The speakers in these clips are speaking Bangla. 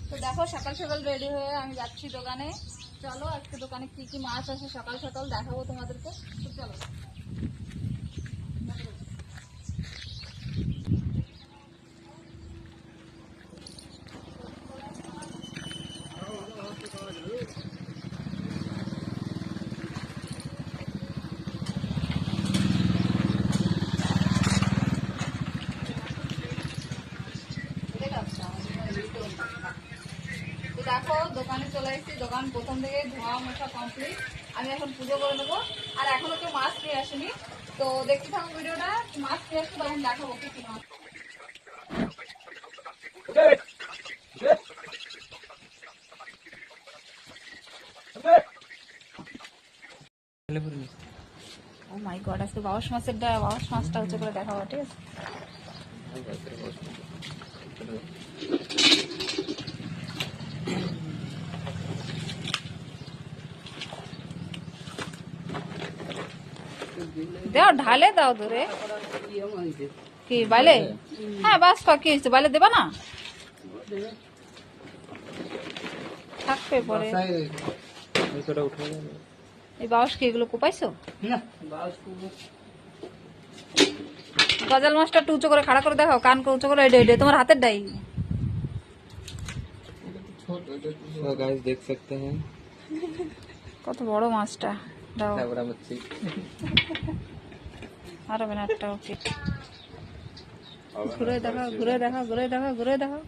তো দেখো সকাল সকাল রেডি হয়ে আমি যাচ্ছি দোকানে। চলো আজকে দোকানে কি কি মাছ আছে সকাল সকাল দেখাবো তোমাদেরকে। তো চলো। দেখো দোকানে চলে এসেছি, দোকান প্রথম থেকে ধোয়া মোছা কমপ্লিট। আমি এখন পুজো করে নেবো। আর এখনো কেউ মাছ নিয়ে আসেনি, তো দেখতে থাকো ভিডিওটা। মাছ নিয়ে আসতে তখন দেখাবো কি কি মাছ। ও মাই গড, আজকে বাউশ মাছটা হচ্ছে করে দেখাবো, ঠিক আছে? দাও ঢালে দাও ধরে কি বাইলে। হ্যাঁ বাস কি হয়েছে, বাইলে দেবা না? থাকবে পরে। এই বাউস কি এগুলো কোপাইছো? গজাল মাছটা একটু উঁচু করে খাড়া করে দেখাও, কান করে উঁচু করে। এডে তোমার হাতের ডাই। देख सकते हैं কত বড় মাছটা। দাও बड़ा मच्छी আর হবে না একটা। ওকে ঘুরে দেখাও, ঘুরে দেখাও, ঘুরে দেখাও, ঘুরে দেখাও।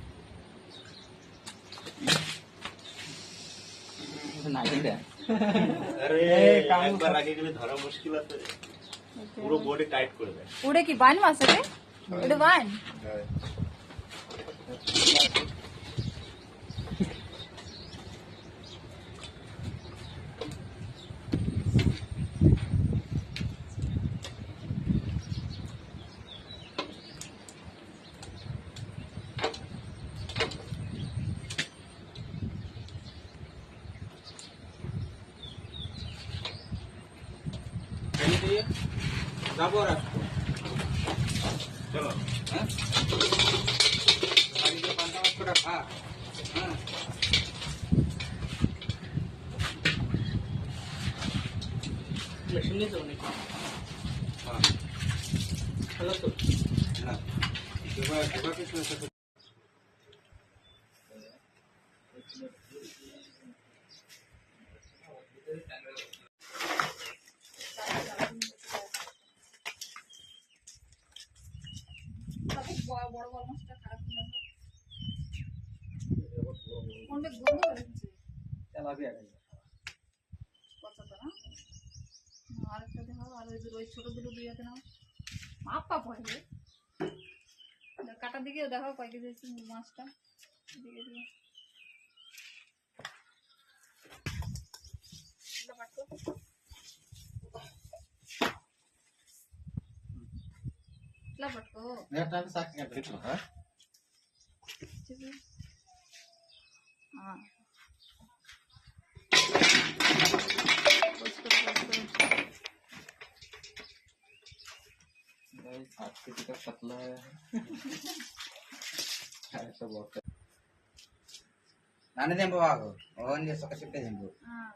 একবার আগে গেলে ধরা মুশকিল আছে, পুরো বডি টাইট করে দেয়। উড়ে কি বাইন মাছ রে? এটা বাইন। যাবো আর আসবো। চলো হ্যাঁ বাড়িতে পান্তা মাছ কটা খা। হ্যাঁ শুনে তো অনেক ভালো তো না এবার কিছু বড় বড় মাছটা খারাপ করে দাও। কোনটা গন্ধ বেরোচ্ছে? কতটা না? আরেকটা দেখাও। আর ওই ছোট দুটো দুই হাতে নাও। মাপ পাপ হয় রে। কাটার দিকেও দেখাও কয় কেজি হচ্ছে মাছটা। দিকে দিকে पटको नेट टाइम साथ में बैठो। हां हाँ आपके टिकट पतला है ऐसा बहुत नाने दें बाबा को और ये सकते हैं। हाँ